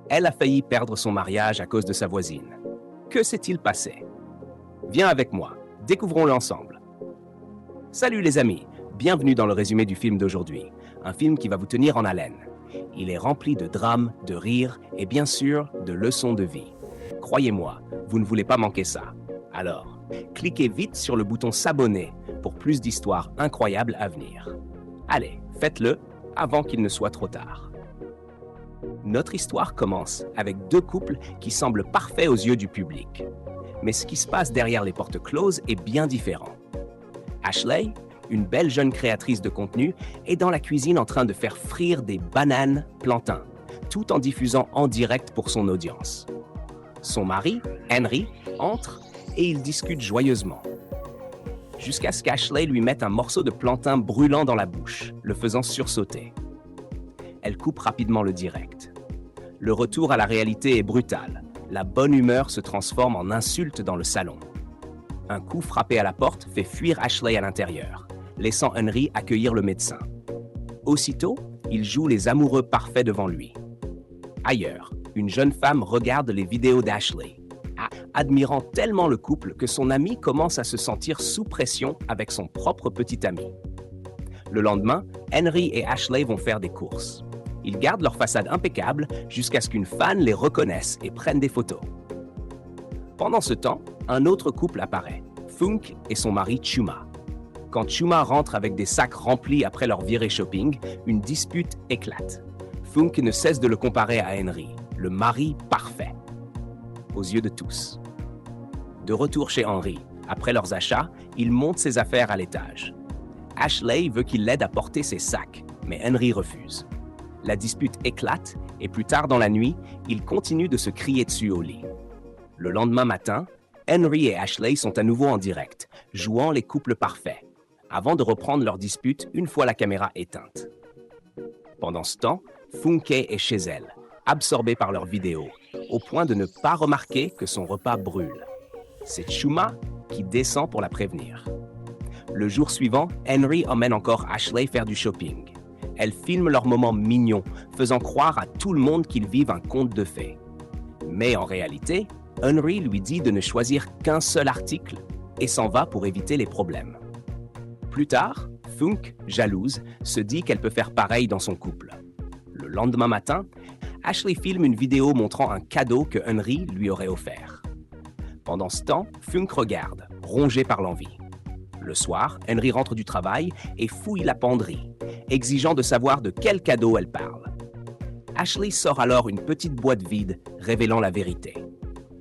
Elle a failli perdre son mariage à cause de sa voisine. Que s'est-il passé? Viens avec moi, découvrons-le ensemble. Salut les amis, bienvenue dans le résumé du film d'aujourd'hui, un film qui va vous tenir en haleine. Il est rempli de drames, de rires et bien sûr de leçons de vie. Croyez-moi, vous ne voulez pas manquer ça. Alors, cliquez vite sur le bouton s'abonner pour plus d'histoires incroyables à venir. Allez, faites-le avant qu'il ne soit trop tard. Notre histoire commence avec deux couples qui semblent parfaits aux yeux du public. Mais ce qui se passe derrière les portes closes est bien différent. Ashley, une belle jeune créatrice de contenu, est dans la cuisine en train de faire frire des bananes plantains, tout en diffusant en direct pour son audience. Son mari, Henry, entre et ils discutent joyeusement. Jusqu'à ce qu'Ashley lui mette un morceau de plantain brûlant dans la bouche, le faisant sursauter. Elle coupe rapidement le direct. Le retour à la réalité est brutal. La bonne humeur se transforme en insulte dans le salon. Un coup frappé à la porte fait fuir Ashley à l'intérieur, laissant Henry accueillir le médecin. Aussitôt, il joue les amoureux parfaits devant lui. Ailleurs, une jeune femme regarde les vidéos d'Ashley, admirant tellement le couple que son ami commence à se sentir sous pression avec son propre petit ami. Le lendemain, Henry et Ashley vont faire des courses. Ils gardent leur façade impeccable jusqu'à ce qu'une fan les reconnaisse et prenne des photos. Pendant ce temps, un autre couple apparaît, Funk et son mari Chuma. Quand Chuma rentre avec des sacs remplis après leur virée shopping, une dispute éclate. Funk ne cesse de le comparer à Henry, le mari parfait, aux yeux de tous. De retour chez Henry, après leurs achats, il monte ses affaires à l'étage. Ashley veut qu'il l'aide à porter ses sacs, mais Henry refuse. La dispute éclate et plus tard dans la nuit, ils continuent de se crier dessus au lit. Le lendemain matin, Henry et Ashley sont à nouveau en direct, jouant les couples parfaits, avant de reprendre leur dispute une fois la caméra éteinte. Pendant ce temps, Funke est chez elle, absorbée par leurs vidéos, au point de ne pas remarquer que son repas brûle. C'est Chuma qui descend pour la prévenir. Le jour suivant, Henry emmène encore Ashley faire du shopping. Elle filme leurs moments mignons, faisant croire à tout le monde qu'ils vivent un conte de fées. Mais en réalité, Henry lui dit de ne choisir qu'un seul article et s'en va pour éviter les problèmes. Plus tard, Funk, jalouse, se dit qu'elle peut faire pareil dans son couple. Le lendemain matin, Ashley filme une vidéo montrant un cadeau que Henry lui aurait offert. Pendant ce temps, Funk regarde, rongé par l'envie. Le soir, Henry rentre du travail et fouille la penderie, exigeant de savoir de quel cadeau elle parle. Ashley sort alors une petite boîte vide, révélant la vérité.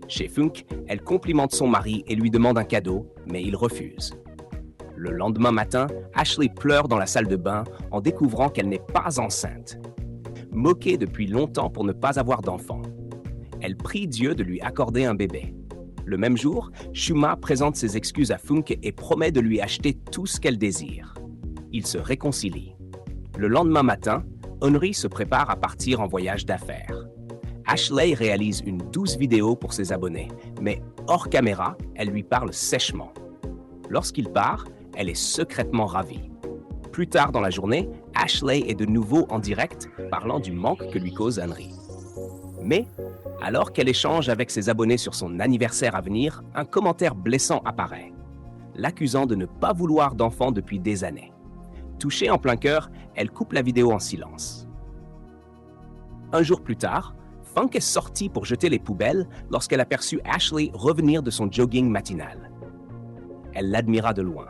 Chez Funk, elle complimente son mari et lui demande un cadeau, mais il refuse. Le lendemain matin, Ashley pleure dans la salle de bain en découvrant qu'elle n'est pas enceinte. Moquée depuis longtemps pour ne pas avoir d'enfant. Elle prie Dieu de lui accorder un bébé. Le même jour, Chuma présente ses excuses à Funk et promet de lui acheter tout ce qu'elle désire. Ils se réconcilient. Le lendemain matin, Henry se prépare à partir en voyage d'affaires. Ashley réalise une douce vidéo pour ses abonnés, mais hors caméra, elle lui parle sèchement. Lorsqu'il part, elle est secrètement ravie. Plus tard dans la journée, Ashley est de nouveau en direct, parlant du manque que lui cause Henry. Mais, alors qu'elle échange avec ses abonnés sur son anniversaire à venir, un commentaire blessant apparaît, l'accusant de ne pas vouloir d'enfant depuis des années. Touchée en plein cœur, elle coupe la vidéo en silence. Un jour plus tard, Funk est sortie pour jeter les poubelles lorsqu'elle aperçut Ashley revenir de son jogging matinal. Elle l'admira de loin.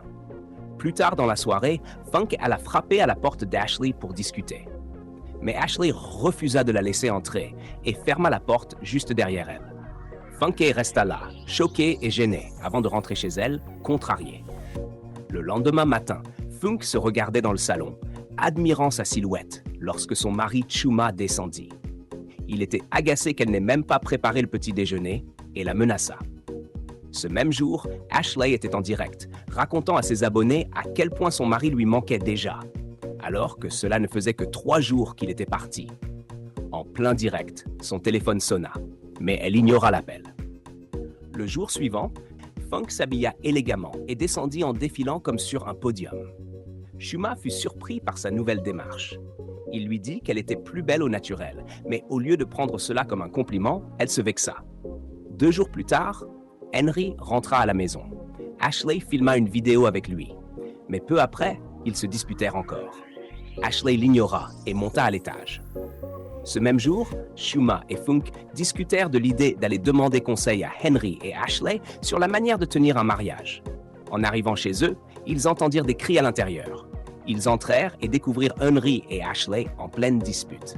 Plus tard dans la soirée, Funk alla frapper à la porte d'Ashley pour discuter. Mais Ashley refusa de la laisser entrer et ferma la porte juste derrière elle. Funke resta là, choquée et gênée, avant de rentrer chez elle, contrariée. Le lendemain matin, Funk se regardait dans le salon, admirant sa silhouette, lorsque son mari Chuma descendit. Il était agacé qu'elle n'ait même pas préparé le petit déjeuner et la menaça. Ce même jour, Ashley était en direct, racontant à ses abonnés à quel point son mari lui manquait déjà, alors que cela ne faisait que 3 jours qu'il était parti. En plein direct, son téléphone sonna, mais elle ignora l'appel. Le jour suivant, Funk s'habilla élégamment et descendit en défilant comme sur un podium. Chuma fut surpris par sa nouvelle démarche. Il lui dit qu'elle était plus belle au naturel, mais au lieu de prendre cela comme un compliment, elle se vexa. 2 jours plus tard, Henry rentra à la maison. Ashley filma une vidéo avec lui. Mais peu après, ils se disputèrent encore. Ashley l'ignora et monta à l'étage. Ce même jour, Shuma et Funk discutèrent de l'idée d'aller demander conseil à Henry et Ashley sur la manière de tenir un mariage. En arrivant chez eux, ils entendirent des cris à l'intérieur. Ils entrèrent et découvrirent Henry et Ashley en pleine dispute.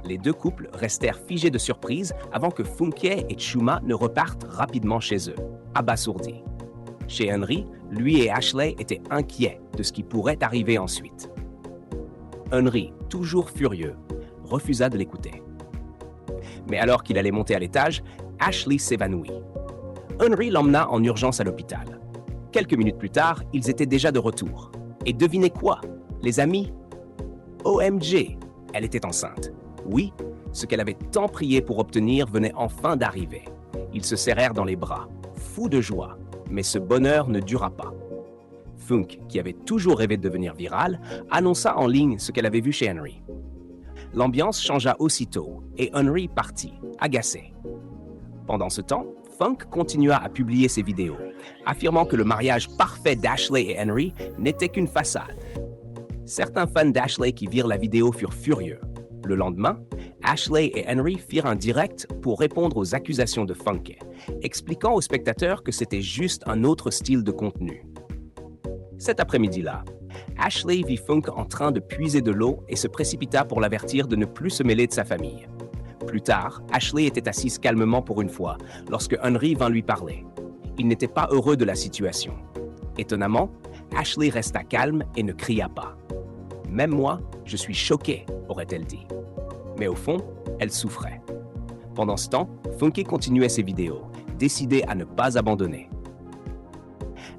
Les 2 couples restèrent figés de surprise avant que Funke et Shuma ne repartent rapidement chez eux, abasourdis. Chez Henry, lui et Ashley étaient inquiets de ce qui pourrait arriver ensuite. Henry, toujours furieux, refusa de l'écouter. Mais alors qu'il allait monter à l'étage, Ashley s'évanouit. Henry l'emmena en urgence à l'hôpital. Quelques minutes plus tard, ils étaient déjà de retour. Et devinez quoi, les amis? OMG, elle était enceinte. Oui, ce qu'elle avait tant prié pour obtenir venait enfin d'arriver. Ils se serrèrent dans les bras, fous de joie, mais ce bonheur ne dura pas. Funk, qui avait toujours rêvé de devenir virale, annonça en ligne ce qu'elle avait vu chez Henry. L'ambiance changea aussitôt et Henry partit, agacé. Pendant ce temps, Funk continua à publier ses vidéos, affirmant que le mariage parfait d'Ashley et Henry n'était qu'une façade. Certains fans d'Ashley qui virent la vidéo furent furieux. Le lendemain, Ashley et Henry firent un direct pour répondre aux accusations de Funk, expliquant aux spectateurs que c'était juste un autre style de contenu. Cet après-midi-là, Ashley vit Funk en train de puiser de l'eau et se précipita pour l'avertir de ne plus se mêler de sa famille. Plus tard, Ashley était assise calmement pour une fois, lorsque Henry vint lui parler. Il n'était pas heureux de la situation. Étonnamment, Ashley resta calme et ne cria pas. « Même moi, je suis choquée », aurait-elle dit. Mais au fond, elle souffrait. Pendant ce temps, Funke continuait ses vidéos, décidé à ne pas abandonner.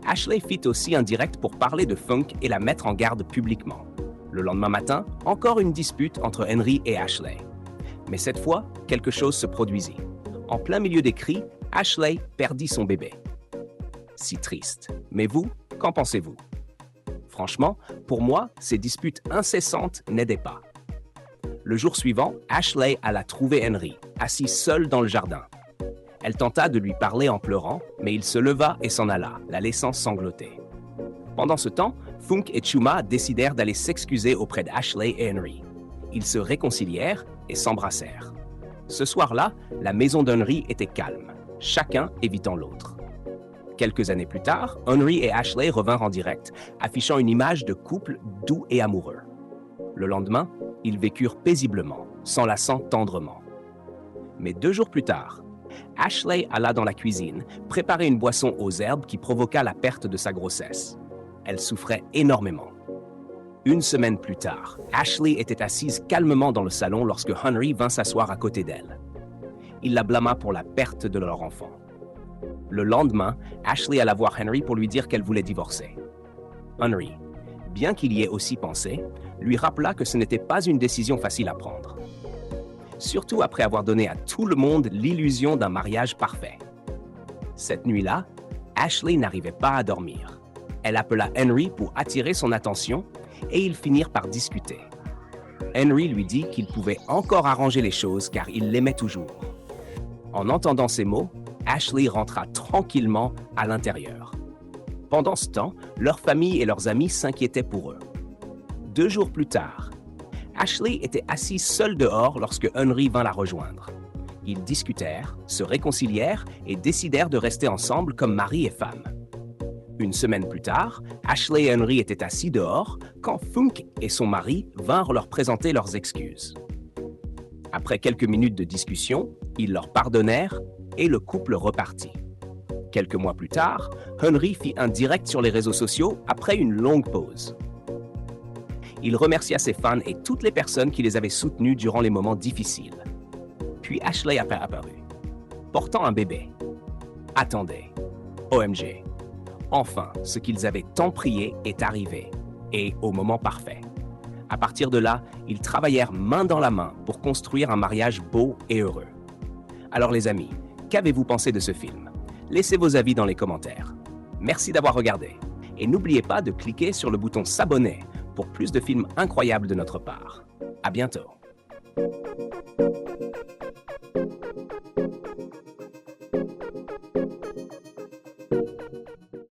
Ashley fit aussi un direct pour parler de Funk et la mettre en garde publiquement. Le lendemain matin, encore une dispute entre Henry et Ashley. Mais cette fois, quelque chose se produisit. En plein milieu des cris, Ashley perdit son bébé. Si triste. Mais vous, qu'en pensez-vous? Franchement, pour moi, ces disputes incessantes n'aidaient pas. Le jour suivant, Ashley alla trouver Henry, assis seul dans le jardin. Elle tenta de lui parler en pleurant, mais il se leva et s'en alla, la laissant sangloter. Pendant ce temps, Funk et Shuma décidèrent d'aller s'excuser auprès d'Ashley et Henry. Ils se réconcilièrent et s'embrassèrent. Ce soir-là, la maison d'Henry était calme, chacun évitant l'autre. Quelques années plus tard, Henry et Ashley revinrent en direct, affichant une image de couple doux et amoureux. Le lendemain, ils vécurent paisiblement, s'enlaçant tendrement. Mais 2 jours plus tard, Ashley alla dans la cuisine, préparer une boisson aux herbes qui provoqua la perte de sa grossesse. Elle souffrait énormément. 1 semaine plus tard, Ashley était assise calmement dans le salon lorsque Henry vint s'asseoir à côté d'elle. Il la blâma pour la perte de leur enfant. Le lendemain, Ashley alla voir Henry pour lui dire qu'elle voulait divorcer. Henry, bien qu'il y ait aussi pensé, lui rappela que ce n'était pas une décision facile à prendre. Surtout après avoir donné à tout le monde l'illusion d'un mariage parfait. Cette nuit-là, Ashley n'arrivait pas à dormir. Elle appela Henry pour attirer son attention et ils finirent par discuter. Henry lui dit qu'il pouvait encore arranger les choses car il l'aimait toujours. En entendant ces mots, Ashley rentra tranquillement à l'intérieur. Pendant ce temps, leur famille et leurs amis s'inquiétaient pour eux. 2 jours plus tard, Ashley était assise seule dehors lorsque Henry vint la rejoindre. Ils discutèrent, se réconcilièrent et décidèrent de rester ensemble comme mari et femme. 1 semaine plus tard, Ashley et Henry étaient assis dehors quand Funk et son mari vinrent leur présenter leurs excuses. Après quelques minutes de discussion, ils leur pardonnèrent et le couple repartit. Quelques mois plus tard, Henry fit un direct sur les réseaux sociaux après une longue pause. Il remercia ses fans et toutes les personnes qui les avaient soutenus durant les moments difficiles. Puis Ashley a apparu, portant un bébé. Attendez, OMG. Enfin, ce qu'ils avaient tant prié est arrivé, et au moment parfait. À partir de là, ils travaillèrent main dans la main pour construire un mariage beau et heureux. Alors les amis, qu'avez-vous pensé de ce film? Laissez vos avis dans les commentaires. Merci d'avoir regardé. Et n'oubliez pas de cliquer sur le bouton s'abonner pour plus de films incroyables de notre part. À bientôt.